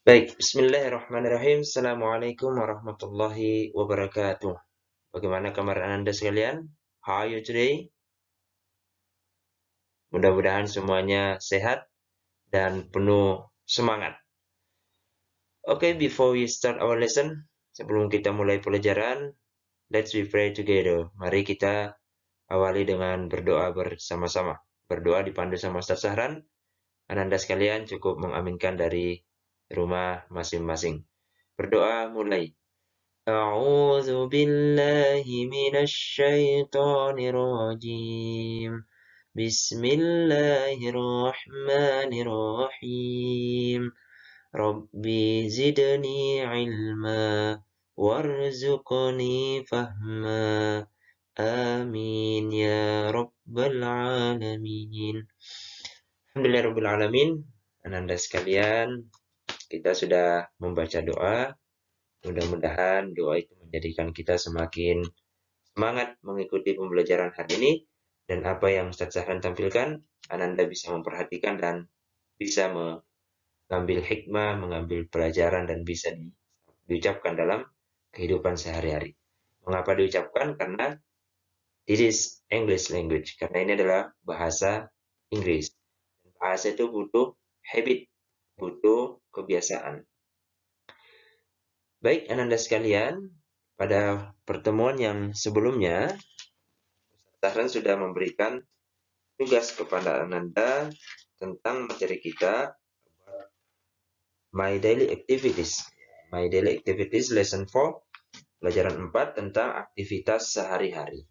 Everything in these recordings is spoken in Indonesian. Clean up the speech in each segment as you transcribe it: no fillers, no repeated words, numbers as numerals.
Baik, bismillahirrahmanirrahim. Assalamualaikum warahmatullahi wabarakatuh. Bagaimana kabar Anda sekalian? How are you today? Mudah-mudahan semuanya sehat dan penuh semangat. Before we start our lesson, sebelum kita mulai pelajaran, let's we pray together. Mari kita awali dengan berdoa bersama-sama. Berdoa dipandu sama Ustaz Sahran. Anda sekalian cukup mengaminkan dari rumah masing-masing. Berdoa mulai. أعوذ بالله من الشيطان الرجيم بسم الله الرحمن الرحيم ربي زدني علما وارزقني فهما آمين يا رب العالمين. Alhamdulillah Rabbil Alamin. Ananda sekalian, kita sudah membaca doa. Mudah-mudahan doa itu menjadikan kita semakin semangat mengikuti pembelajaran hari ini, dan apa yang Ustaz Sahran tampilkan, Ananda bisa memperhatikan dan bisa mengambil hikmah, mengambil pelajaran, dan bisa diucapkan dalam kehidupan sehari-hari. Mengapa diucapkan? Karena this is English language, karena ini adalah bahasa Inggris. Bahasa itu butuh habit, butuh kebiasaan. Baik, Ananda sekalian, pada pertemuan yang sebelumnya, Ustaz Sahran sudah memberikan tugas kepada Ananda tentang materi kita My Daily Activities. My Daily Activities Lesson 4, pelajaran 4 tentang aktivitas sehari-hari.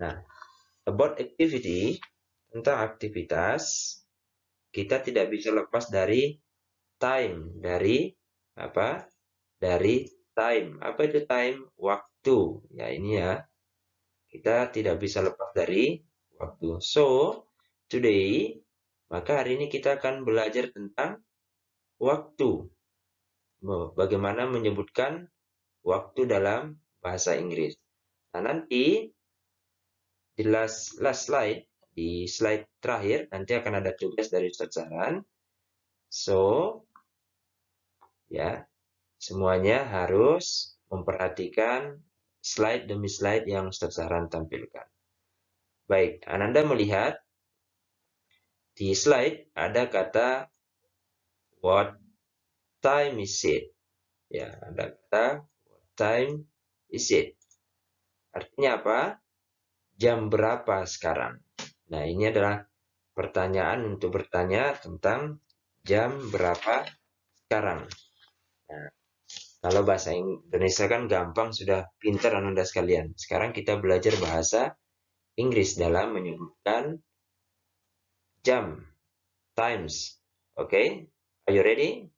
Nah, about activity, tentang aktivitas, kita tidak bisa lepas dari time, dari apa? Dari time. Apa itu time? Waktu. Ya, ini ya. Kita tidak bisa lepas dari waktu. So, today, maka hari ini kita akan belajar tentang waktu. Bagaimana menyebutkan waktu dalam bahasa Inggris. Nah, nanti di last slide, di slide terakhir, nanti akan ada tugas dari Ustaz Sahran. So, ya, semuanya harus memperhatikan slide demi slide yang Ustaz Sahran tampilkan. Baik, Ananda melihat di slide ada kata what time is it? Ya, ada kata what time is it? Artinya apa? Jam berapa sekarang? Nah, ini adalah pertanyaan untuk bertanya tentang jam berapa sekarang. Nah, kalau bahasa Indonesia kan gampang, sudah pintar Anda sekalian. Sekarang kita belajar bahasa Inggris dalam menyebutkan jam, times. Oke, are you ready?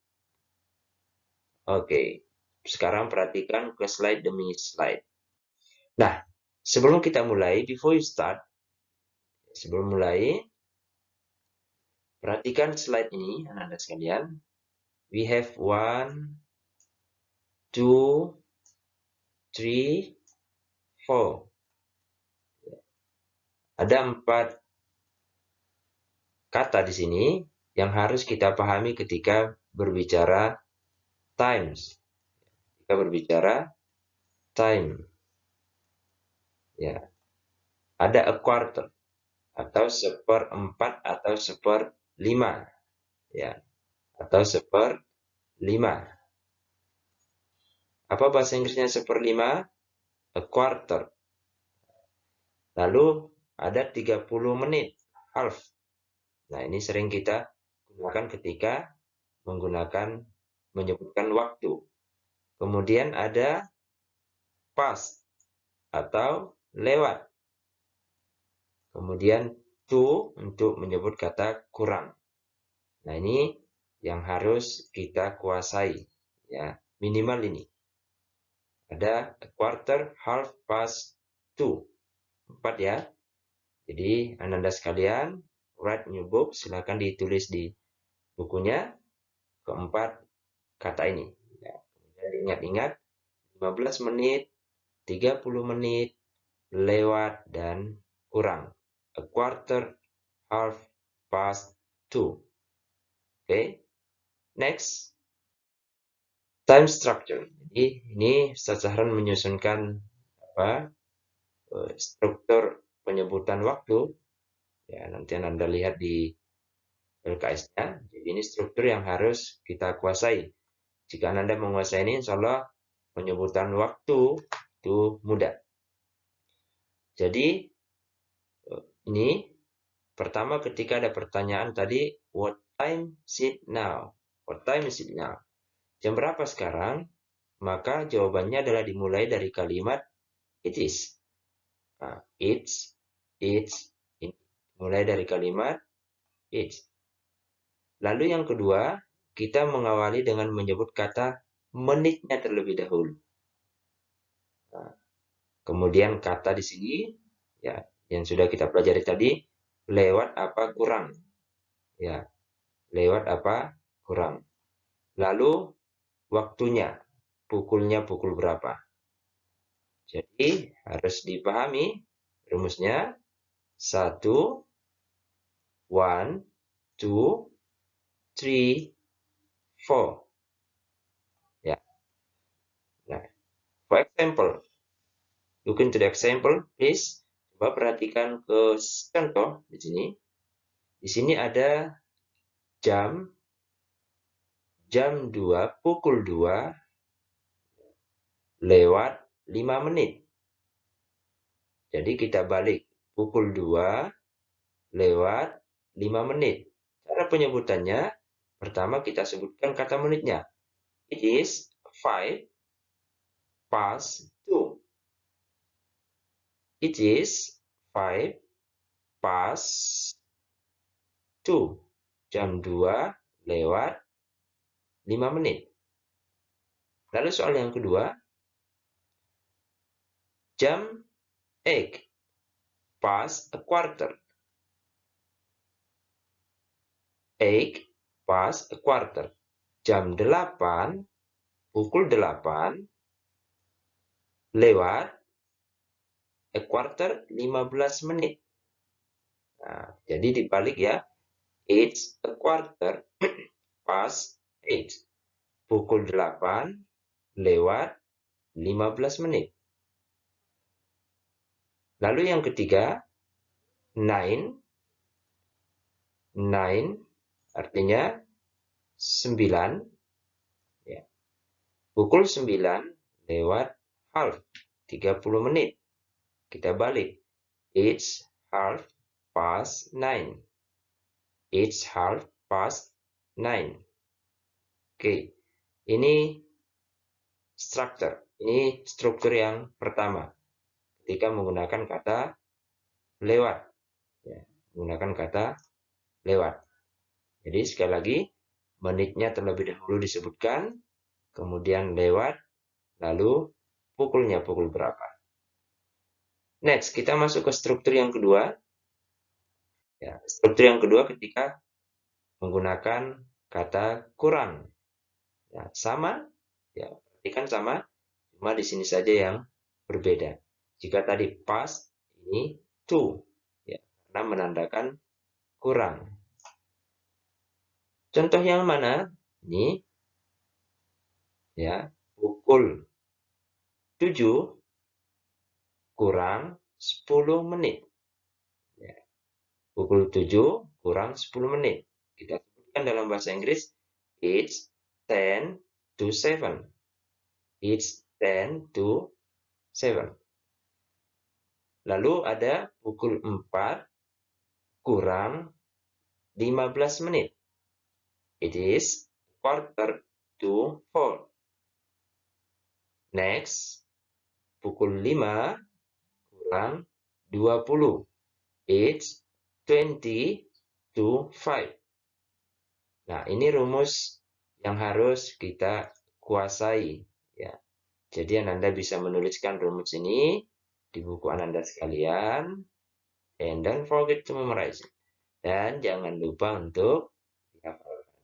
Oke, sekarang perhatikan ke slide demi slide. Nah, sebelum kita mulai, sebelum mulai, perhatikan slide ini, Anda sekalian. We have 1, 2, 3, 4. Ada 4 kata di sini yang harus kita pahami ketika berbicara times. Ketika berbicara time. Ya. Ada a quarter atau 1/4 atau 1/5. Ya. Atau 1/5. Apa bahasa Inggrisnya 1/5? A quarter. Lalu ada 30 menit, half. Nah, ini sering kita gunakan ketika menyebutkan waktu. Kemudian ada past atau lewat. Kemudian to untuk menyebut kata kurang. Nah, ini yang harus kita kuasai, ya, minimal ini. Ada a quarter, half, past, to. 4 ya. Jadi, Ananda sekalian, write in your book, silakan ditulis di bukunya keempat kata ini. Ya, kemudian diingat-ingat 15 menit, 30 menit, lewat, dan kurang. A quarter, half, past, to. Oke, next. Time structure. Jadi ini Ustaz Sahran menyusunkan struktur penyebutan waktu. Ya, nanti Anda lihat di LKS-nya. Jadi ini struktur yang harus kita kuasai. Jika Anda menguasai ini, insya Allah penyebutan waktu itu mudah. Jadi ini pertama ketika ada pertanyaan tadi, what time is it now? What time is it now? Jam berapa sekarang? Maka jawabannya adalah dimulai dari kalimat it is. Nah, it's, mulai dari kalimat it's. Lalu yang kedua, kita mengawali dengan menyebut kata menitnya terlebih dahulu. Nah, kemudian kata di sini, ya, yang sudah kita pelajari tadi, lewat apa kurang. Ya, lewat apa kurang. Lalu waktunya, pukulnya pukul berapa. Jadi harus dipahami rumusnya. 1, 1, 2, 3, 4. Ya. Nah, for example, look into the example, please. Coba perhatikan ke contoh di sini. Di sini ada jam 2, pukul 2 lewat 5 menit. Jadi kita balik pukul 2 lewat 5 menit. Cara penyebutannya, pertama kita sebutkan kata menitnya. It is 5 past 2. It is 5 past 2. Jam 2 lewat 5 menit. Lalu soal yang kedua, jam 8 past a quarter. 8 past a quarter. Jam 8, pukul 8 lewat a quarter 15 menit. Nah, jadi dibalik ya. It's a quarter past 8. Pukul 8 lewat 15 menit. Lalu yang ketiga, 9 artinya 9. Ya. Pukul 9 lewat half, 30 menit. Kita balik. It's half past 9. It's half past 9. Oke. Ini struktur yang pertama. Ketika menggunakan kata lewat. Ya, menggunakan kata lewat. Jadi sekali lagi, menitnya terlebih dahulu disebutkan, kemudian lewat, lalu pukulnya pukul berapa. Next, kita masuk ke struktur yang kedua. Ya, struktur yang kedua ketika menggunakan kata kurang. Ya, sama, ya, perhatikan sama, cuma di sini saja yang berbeda. Jika tadi past, ini to, ya, karena menandakan kurang. Contoh yang mana? Ini, ya, pukul 7 kurang 10 menit. Ya, pukul 7 kurang 10 menit. Kita sebutkan dalam bahasa Inggris, it's 10 to 7. It's 10 to 7. Lalu ada pukul 4 kurang 15 menit. It is quarter to 4. Next, pukul 5 kurang 20. It's 20 to 5. Nah, ini rumus yang harus kita kuasai. Ya. Jadi Anda bisa menuliskan rumus ini di buku Anda sekalian. And don't forget to memorize it. Dan jangan lupa untuk dihafalkan.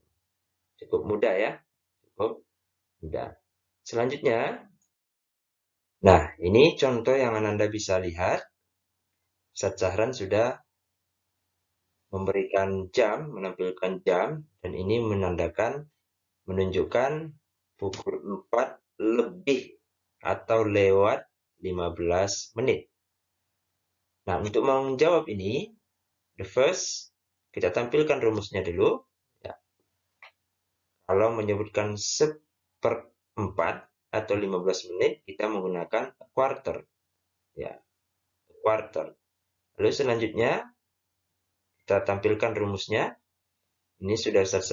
Cukup mudah ya. Cukup mudah. Selanjutnya, nah ini contoh yang Anda bisa lihat. Ustaz Sahran sudah memberikan jam, menampilkan jam, dan ini menunjukkan pukul 4 lebih atau lewat 15 menit. Nah, untuk menjawab ini, the first, kita tampilkan rumusnya dulu. Ya. Kalau menyebutkan seperempat atau 15 menit, kita menggunakan quarter. Ya, quarter. Lalu selanjutnya, kita tampilkan rumusnya. Ini sudah Ustaz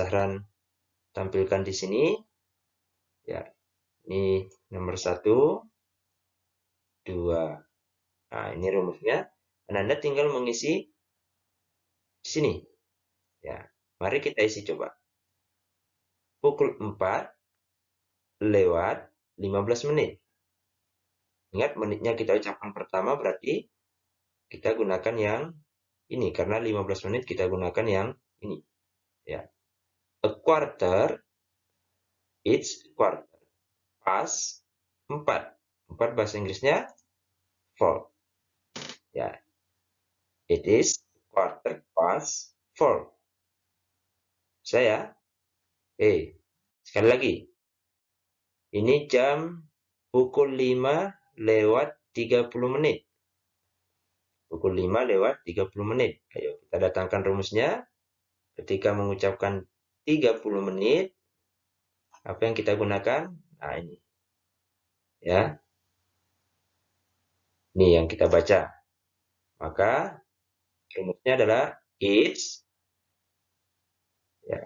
tampilkan di sini. Ya, ini nomor 1, 2. Nah, ini rumusnya. Dan Anda tinggal mengisi di sini. Ya, mari kita isi coba. Pukul 4 lewat 15 menit. Ingat menitnya kita ucapkan pertama berarti kita gunakan yang ini. Karena 15 menit kita gunakan yang ini. Ya. A quarter, it's quarter. Past 4. 4 bahasa Inggrisnya 4. Ya. It is quarter past 4. Saya. Sekali lagi. Ini jam pukul 5 lewat 30 menit. Pukul 5 lewat 30 menit. Ayo kita datangkan rumusnya. Ketika mengucapkan 30 menit, apa yang kita gunakan? Nah, ini. Ya. Ini yang kita baca. Maka rumusnya adalah it's ya.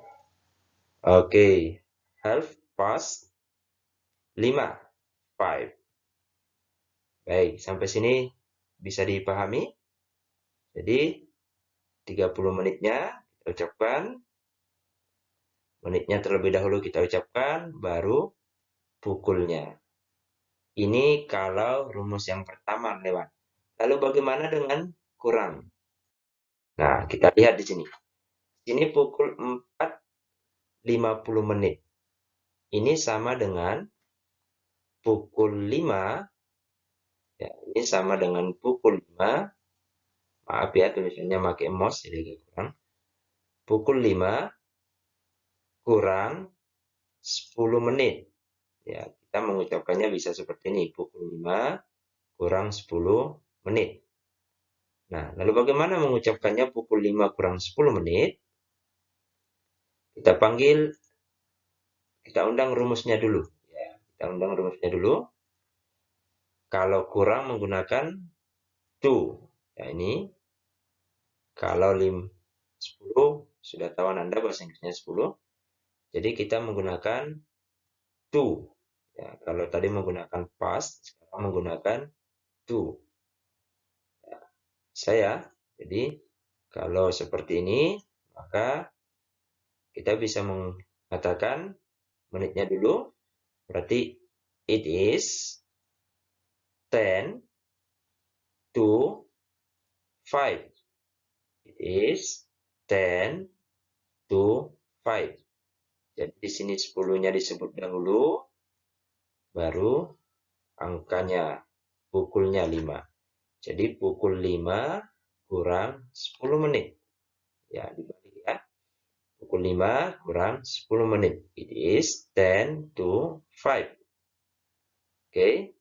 Oke. Half past 5. 5. Baik, sampai sini bisa dipahami. Jadi 30 menitnya kita ucapkan. Menitnya terlebih dahulu kita ucapkan, baru pukulnya. Ini kalau rumus yang pertama lewat. Lalu bagaimana dengan kurang? Nah, kita lihat di sini. Ini pukul 4.50 menit. Ini sama dengan pukul 5. Ya, ini sama dengan pukul 5. Maaf ya, tulisannya pakai mouse, jadi agak kurang. Pukul 5 kurang 10 menit. Ya, kita mengucapkannya bisa seperti ini. Pukul 5 kurang 10 menit. Nah, lalu bagaimana mengucapkannya pukul 5 kurang 10 menit? Kita panggil, kita undang rumusnya dulu. Ya, kita undang rumusnya dulu. Kalau kurang menggunakan to. Ya, ini. Kalau 10, sudah tahu Anda bahasa Inggrisnya 10. Jadi kita menggunakan to. Ya, kalau tadi menggunakan past, sekarang menggunakan to. Ya, saya, jadi kalau seperti ini, maka kita bisa mengatakan menitnya dulu. Berarti it is 10 to 5. It is 10 to 5. Jadi di sini 10-nya disebut dahulu, baru angkanya, pukulnya 5. Jadi pukul 5 kurang 10 menit. Ya, dibalik ya. Pukul 5 kurang 10 menit. It is 10 to 5. Oke.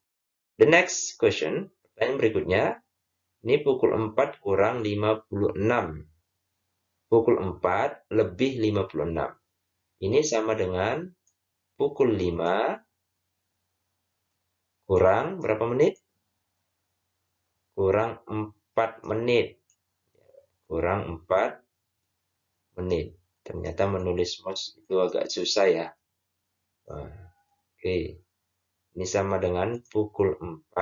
The next question, pertanyaan berikutnya. Ini pukul 4 kurang 56. Pukul 4 lebih 56. Ini sama dengan pukul 5 kurang berapa menit? Kurang 4 menit. Kurang 4 menit. Ternyata menulis mouse itu agak susah ya. Oke. Ini sama dengan pukul 4,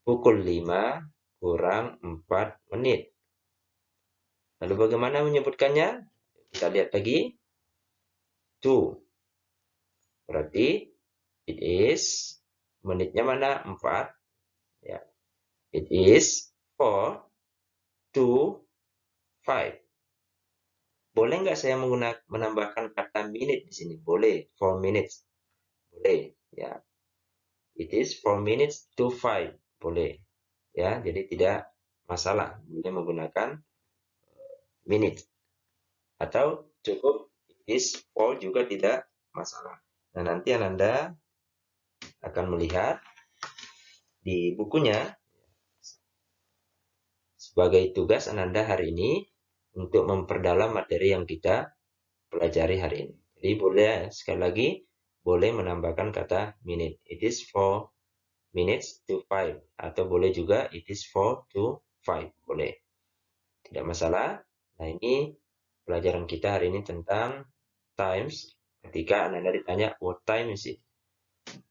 pukul 5 kurang 4 menit. Lalu bagaimana menyebutkannya? Kita lihat lagi. 2. Berarti it is, menitnya mana? 4. Ya. It is 4 to 5. Boleh nggak saya menambahkan kata minute di sini? Boleh. 4 minutes. Boleh. Ya. It is 4 minutes to 5. Boleh. Ya, jadi tidak masalah. Boleh menggunakan minute. Atau cukup it is 4 juga tidak masalah. Nah, nanti Ananda akan melihat di bukunya sebagai tugas Ananda hari ini untuk memperdalam materi yang kita pelajari hari ini. Jadi boleh sekali lagi boleh menambahkan kata minute. It is 4 minutes to 5 atau boleh juga it is 4 to 5. Boleh. Tidak masalah. Nah, ini pelajaran kita hari ini tentang times. Ketika Ananda ditanya what time is it?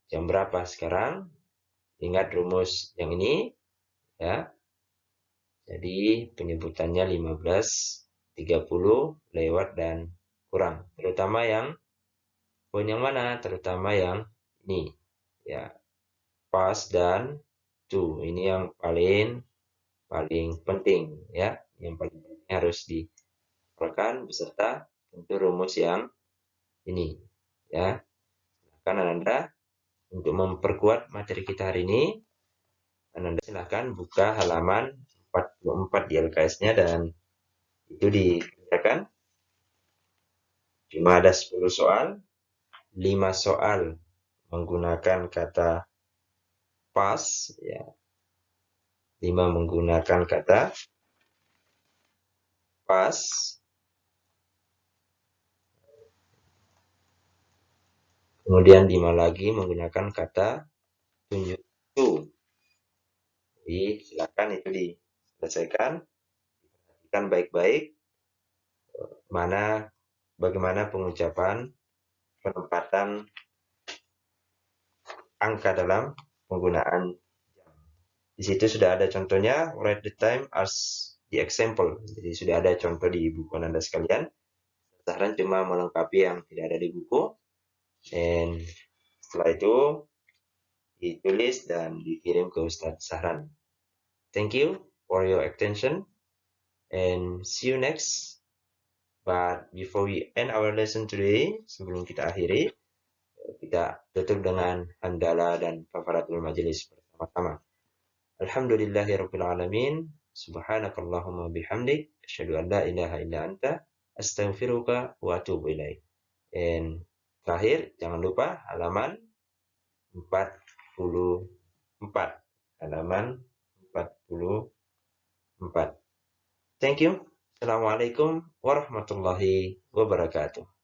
Jam berapa sekarang? Ingat rumus yang ini ya. Jadi penyebutannya 15:30 lewat dan kurang. Terutama yang poin yang mana? Terutama yang ini. Ya, past dan to. Ini yang paling penting ya. Yang paling penting harus dihafalkan beserta tentu rumus yang ini ya. Silakan Ananda untuk memperkuat materi kita hari ini. Ananda silakan buka halaman 44 di LKS-nya dan itu dikerjakan. Cuma ada 10 soal, 5 soal menggunakan kata pas, ya. 5 menggunakan kata pas. Kemudian 5 lagi menggunakan kata tunjuk to. Jadi silakan itu diselesaikan, diperhatikan baik-baik bagaimana pengucapan penempatan angka dalam penggunaan jam. Di situ sudah ada contohnya, write the time as the example. Jadi sudah ada contoh di buku Anda sekalian. Saran cuma melengkapi yang tidak ada di buku. Dan setelah itu ditulis dan dikirim ke Ustadz Sahran. Thank you for your attention and see you next. But before we end our lesson today, sebelum kita akhiri, kita tutup dengan hamdalah dan kafaratul majelis bersama-sama. Alhamdulillahirabbil alamin. Subhanakallahumma bihamdik asyhadu an la ilaha illa anta astaghfiruka wa atubu ilaik. Dan terakhir jangan lupa halaman 44. Halaman 44. Thank you. Assalamualaikum warahmatullahi wabarakatuh.